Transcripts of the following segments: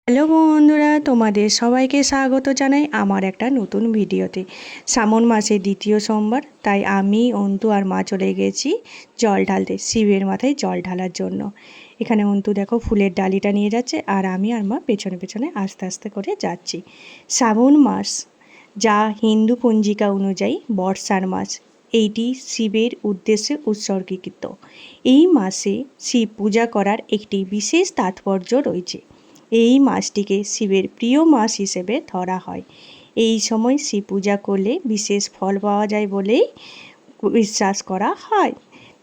Hello বন্ধুরা, তোমাদের সবাইকে স্বাগত জানাই আমার একটা নতুন ভিডিওতে। শ্রাবণ মাসের দ্বিতীয় সোমবার, তাই আমি অন্তু আর মা চলে গেছি জল ঢালতে, শিবের মাথায় জল ঢালার জন্য। এখানে অন্তু দেখো ফুলের ডালিটা নিয়ে যাচ্ছে, আর আমি আর মা পেছনে পেছনে আস্তে আস্তে করে যাচ্ছি। শ্রাবণ মাস, যা হিন্দু পঞ্জিকা অনুযায়ী বর্ষার মাস, এইটি শিবের উদ্দেশ্যে উৎসর্গীকৃত। এই মাসে শিব পূজা করার একটি বিশেষ তাৎপর্য রয়েছে। এই মাসটিকে শিবের প্রিয় মাস হিসেবে ধরা হয়। এই সময় শিব পূজা করলে বিশেষ ফল পাওয়া যায় বলেই বিশ্বাস করা হয়।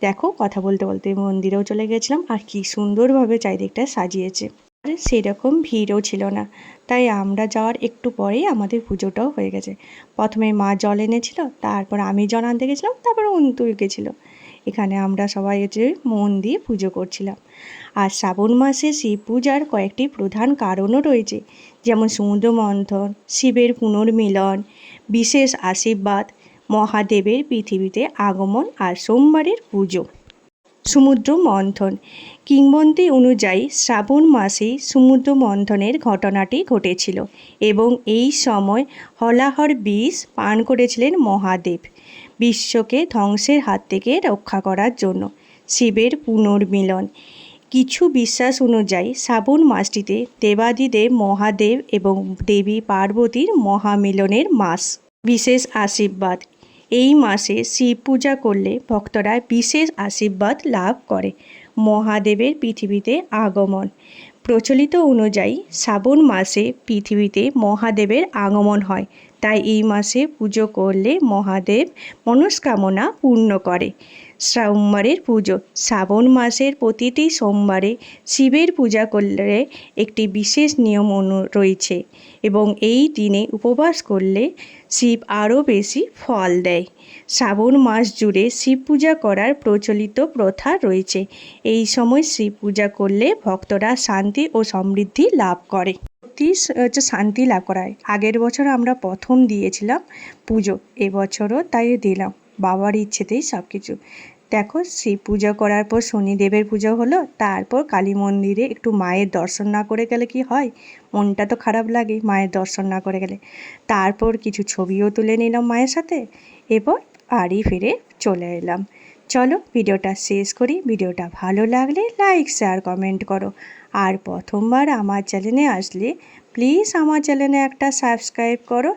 দেখো, কথা বলতে বলতে মন্দিরেও চলে গেছিলাম, আর কি সুন্দরভাবে চারিদিকটা সাজিয়েছে। আর সেরকম ভিড়ও ছিল না, তাই আমরা যাওয়ার একটু পরেই আমাদের পুজোটাও হয়ে গেছে। প্রথমে মা জল এনেছিল, তারপর আমি জল আনতে গেছিলাম, তারপর অন্তু গেছিলো। এখানে আমরা সবাই মন দিয়ে পুজো করছিলাম। আর শ্রাবণ মাসে শিব পূজার কয়েকটি প্রধান কারণও রয়েছে, যেমন সমুদ্র মন্থন, শিবের পুনর্মিলন, বিশেষ আশীর্বাদ, মহাদেবের পৃথিবীতে আগমন আর সোমবারের পুজো। সমুদ্র মন্থন। কিংবদন্তি অনুযায়ী শ্রাবণ মাসেই সমুদ্র মন্থনের ঘটনাটি ঘটেছিল এবং এই সময় হলাহর বিষ পান করেছিলেন মহাদেব, বিশ্বকে ধ্বংসের হাত থেকে রক্ষা করার জন্য। শিবের পুনর্মিলন। কিছু বিশ্বাস অনুযায়ী শ্রাবণ মাসটিতে দেবাদিদেব মহাদেব এবং দেবী পার্বতীর মহামিলনের মাস। বিশেষ আশীর্বাদ। এই মাসে শিব পূজা করলে ভক্তরা বিশেষ আশীর্বাদ লাভ করে। মহাদেবের পৃথিবীতে আগমন। প্রচলিত অনুযায়ী শ্রাবণ মাসে পৃথিবীতে মহাদেবের আগমন হয়, তাই এই মাসে পুজো করলে মহাদেব মনস্কামনা পূর্ণ করে। সোমবারের পুজো। শ্রাবণ মাসের প্রতিটি সোমবারে শিবের পূজা করলে একটি বিশেষ নিয়ম রয়েছে এবং এই দিনে উপবাস করলে শিব আরও বেশি ফল দেয়। শ্রাবণ মাস জুড়ে শিব পূজা করার প্রচলিত প্রথা রয়েছে। এই সময় শিব পূজা করলে ভক্তরা শান্তি ও সমৃদ্ধি লাভ করে। শান্তি লাভ করায়। আগের বছর আমরা প্রথম দিয়েছিলাম পুজো, এবছরও তাই দিলাম, বাবার ইচ্ছেতেই সব কিছু। দেখো, শিব পূজা করার পর শনিদেবের পুজো হলো, তারপর কালী মন্দিরে একটু মায়ের দর্শন না করে গেলে কি হয়, মনটা তো খারাপ লাগে মায়ের দর্শন না করে গেলে। তারপর কিছু ছবিও তুলে নিলাম মায়ের সাথে, এরপর বাড়ি ফিরে চলে এলাম। চলো ভিডিওটা শেষ করি। ভিডিওটা ভালো লাগলে লাইক, শেয়ার, কমেন্ট করো। আর প্রথমবার আমার চ্যানেলে আসলে প্লিজ আমার চ্যানেলে একটা সাবস্ক্রাইব করো,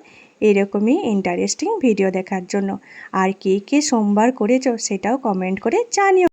এরকমই ইন্টারেস্টিং ভিডিও দেখার জন্য। আর কে কে সোমবার করেছো সেটাও কমেন্ট করে জানিও।